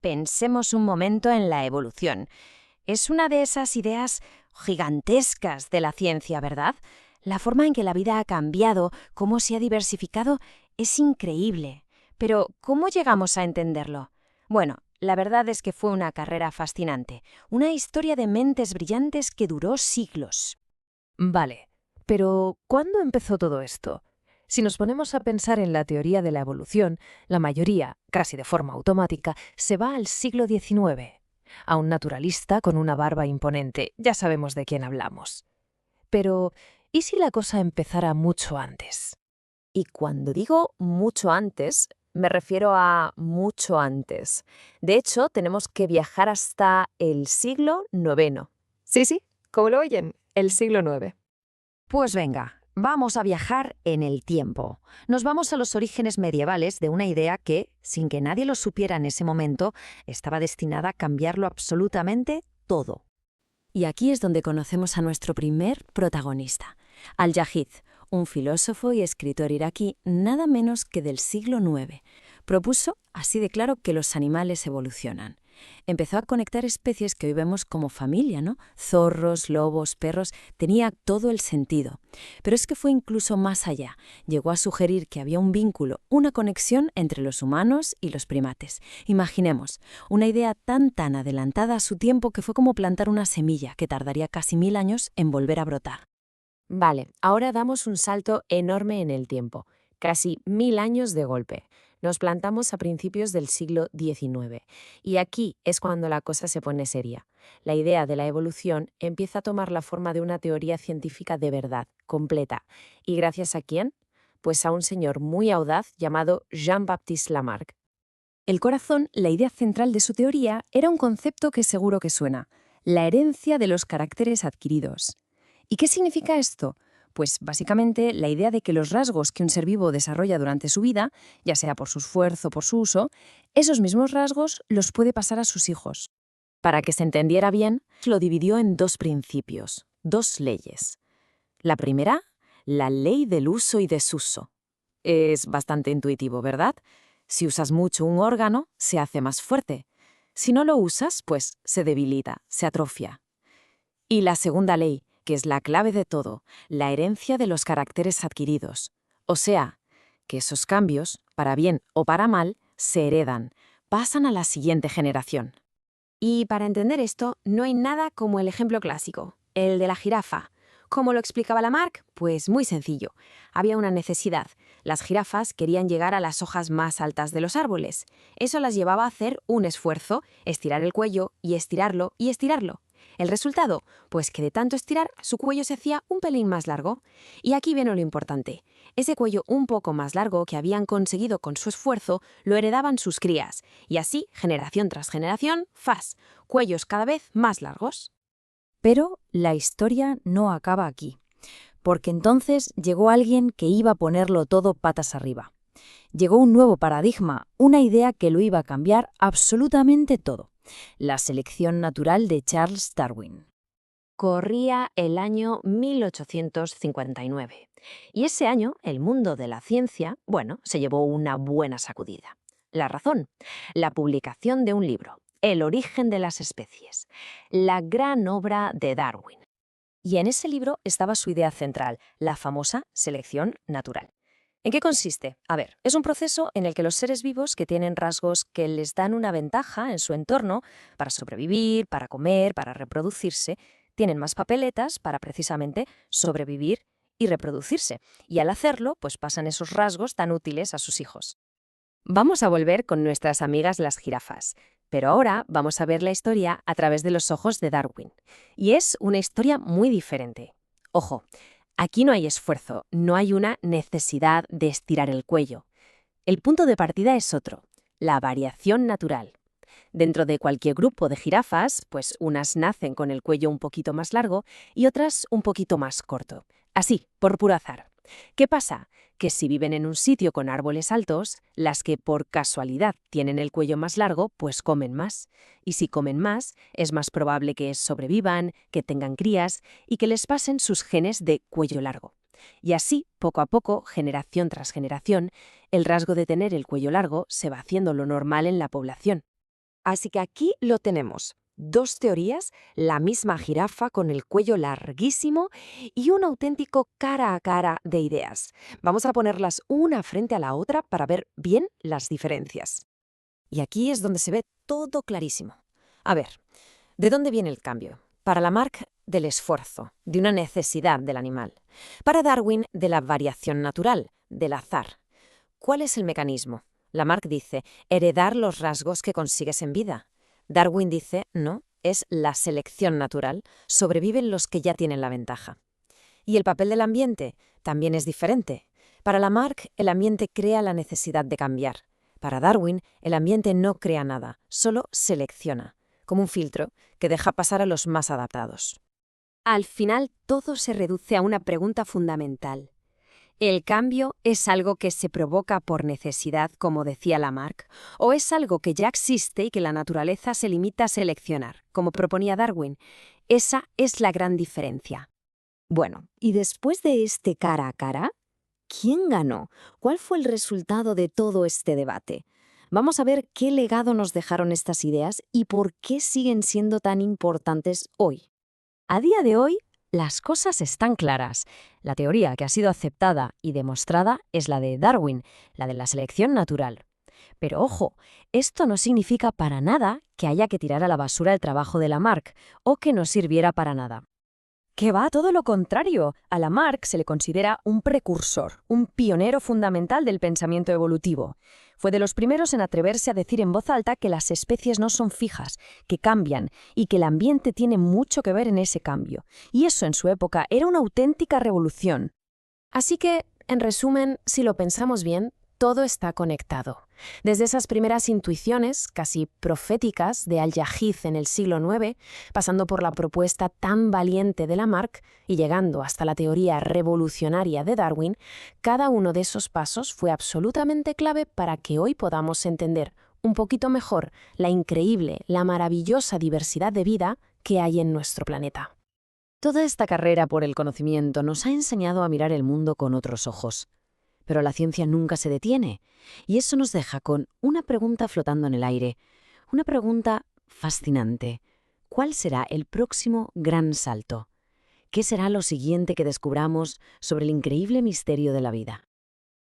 Pensemos un momento en la evolución. Es una de esas ideas gigantescas de la ciencia, ¿verdad? La forma en que la vida ha cambiado, cómo se ha diversificado, es increíble. Pero, ¿cómo llegamos a entenderlo? Bueno, la verdad es que fue una carrera fascinante, una historia de mentes brillantes que duró siglos. Vale, pero ¿cuándo empezó todo esto? Si nos ponemos a pensar en la teoría de la evolución, la mayoría, casi de forma automática, se va al siglo XIX, a un naturalista con una barba imponente. Ya sabemos de quién hablamos. Pero, ¿y si la cosa empezara mucho antes? Y cuando digo mucho antes, me refiero a mucho antes. De hecho, tenemos que viajar hasta el siglo IX. Sí, como lo oyen, el siglo IX. Pues venga, vamos a viajar en el tiempo. Nos vamos a los orígenes medievales de una idea que, sin que nadie lo supiera en ese momento, estaba destinada a cambiarlo absolutamente todo. Y aquí es donde conocemos a nuestro primer protagonista, Al-Yahid, un filósofo y escritor iraquí nada menos que del siglo IX. Propuso, así de claro, que los animales evolucionan. Empezó a conectar especies que hoy vemos como familia, ¿no? Zorros, lobos, perros, tenía todo el sentido. Pero es que fue incluso más allá. Llegó a sugerir que había un vínculo, una conexión entre los humanos y los primates. Imaginemos, una idea tan adelantada a su tiempo que fue como plantar una semilla que tardaría casi 1000 años en volver a brotar. Vale, ahora damos un salto enorme en el tiempo, casi 1000 años de golpe. Nos plantamos a principios del siglo XIX. Y aquí es cuando la cosa se pone seria. La idea de la evolución empieza a tomar la forma de una teoría científica de verdad, completa. ¿Y gracias a quién? Pues a un señor muy audaz llamado Jean-Baptiste Lamarck. El corazón, la idea central de su teoría, era un concepto que seguro que suena: la herencia de los caracteres adquiridos. ¿Y qué significa esto? Pues básicamente la idea de que los rasgos que un ser vivo desarrolla durante su vida, ya sea por su esfuerzo o por su uso, esos mismos rasgos los puede pasar a sus hijos. Para que se entendiera bien, lo dividió en dos principios, dos leyes. La primera, la ley del uso y desuso. Es bastante intuitivo, ¿verdad? Si usas mucho un órgano, se hace más fuerte. Si no lo usas, pues se debilita, se atrofia. Y la segunda ley, que es la clave de todo, la herencia de los caracteres adquiridos. O sea, que esos cambios, para bien o para mal, se heredan, pasan a la siguiente generación. Y para entender esto, no hay nada como el ejemplo clásico, el de la jirafa. ¿Cómo lo explicaba Lamarck? Pues muy sencillo. Había una necesidad. Las jirafas querían llegar a las hojas más altas de los árboles. Eso las llevaba a hacer un esfuerzo, estirar el cuello y estirarlo y estirarlo. ¿El resultado? Pues que de tanto estirar, su cuello se hacía un pelín más largo. Y aquí viene lo importante. Ese cuello un poco más largo que habían conseguido con su esfuerzo, lo heredaban sus crías. Y así, generación tras generación, cuellos cada vez más largos. Pero la historia no acaba aquí, porque entonces llegó alguien que iba a ponerlo todo patas arriba. Llegó un nuevo paradigma, una idea que lo iba a cambiar absolutamente todo: la selección natural de Charles Darwin. Corría el año 1859. Y ese año, el mundo de la ciencia, se llevó una buena sacudida. La razón, la publicación de un libro, El origen de las especies, la gran obra de Darwin. Y en ese libro estaba su idea central, la famosa selección natural. ¿En qué consiste? A ver, es un proceso en el que los seres vivos que tienen rasgos que les dan una ventaja en su entorno para sobrevivir, para comer, para reproducirse, tienen más papeletas para precisamente sobrevivir y reproducirse. Y al hacerlo, pues pasan esos rasgos tan útiles a sus hijos. Vamos a volver con nuestras amigas las jirafas, pero ahora vamos a ver la historia a través de los ojos de Darwin. Y es una historia muy diferente. Ojo, aquí no hay esfuerzo, no hay una necesidad de estirar el cuello. El punto de partida es otro: la variación natural. Dentro de cualquier grupo de jirafas, pues unas nacen con el cuello un poquito más largo y otras un poquito más corto. Así, por puro azar. ¿Qué pasa? Que si viven en un sitio con árboles altos, las que por casualidad tienen el cuello más largo, pues comen más. Y si comen más, es más probable que sobrevivan, que tengan crías y que les pasen sus genes de cuello largo. Y así, poco a poco, generación tras generación, el rasgo de tener el cuello largo se va haciendo lo normal en la población. Así que aquí lo tenemos. Dos teorías, la misma jirafa con el cuello larguísimo y un auténtico cara a cara de ideas. Vamos a ponerlas una frente a la otra para ver bien las diferencias. Y aquí es donde se ve todo clarísimo. A ver, ¿de dónde viene el cambio? Para Lamarck, del esfuerzo, de una necesidad del animal. Para Darwin, de la variación natural, del azar. ¿Cuál es el mecanismo? Lamarck dice, heredar los rasgos que consigues en vida. Darwin dice, no, es la selección natural, sobreviven los que ya tienen la ventaja. Y el papel del ambiente también es diferente. Para Lamarck, el ambiente crea la necesidad de cambiar. Para Darwin, el ambiente no crea nada, solo selecciona, como un filtro que deja pasar a los más adaptados. Al final, todo se reduce a una pregunta fundamental. ¿El cambio es algo que se provoca por necesidad, como decía Lamarck, o es algo que ya existe y que la naturaleza se limita a seleccionar, como proponía Darwin? Esa es la gran diferencia. Bueno, y después de este cara a cara, ¿quién ganó? ¿Cuál fue el resultado de todo este debate? Vamos a ver qué legado nos dejaron estas ideas y por qué siguen siendo tan importantes hoy. A día de hoy, las cosas están claras. La teoría que ha sido aceptada y demostrada es la de Darwin, la de la selección natural. Pero ojo, esto no significa para nada que haya que tirar a la basura el trabajo de Lamarck o que no sirviera para nada. Que va todo lo contrario. A Lamarck se le considera un precursor, un pionero fundamental del pensamiento evolutivo. Fue de los primeros en atreverse a decir en voz alta que las especies no son fijas, que cambian y que el ambiente tiene mucho que ver en ese cambio. Y eso en su época era una auténtica revolución. Así que, en resumen, si lo pensamos bien, todo está conectado. Desde esas primeras intuiciones, casi proféticas, de Al-Jahiz en el siglo IX, pasando por la propuesta tan valiente de Lamarck y llegando hasta la teoría revolucionaria de Darwin, cada uno de esos pasos fue absolutamente clave para que hoy podamos entender un poquito mejor la increíble, la maravillosa diversidad de vida que hay en nuestro planeta. Toda esta carrera por el conocimiento nos ha enseñado a mirar el mundo con otros ojos. Pero la ciencia nunca se detiene, y eso nos deja con una pregunta flotando en el aire, una pregunta fascinante. ¿Cuál será el próximo gran salto? ¿Qué será lo siguiente que descubramos sobre el increíble misterio de la vida?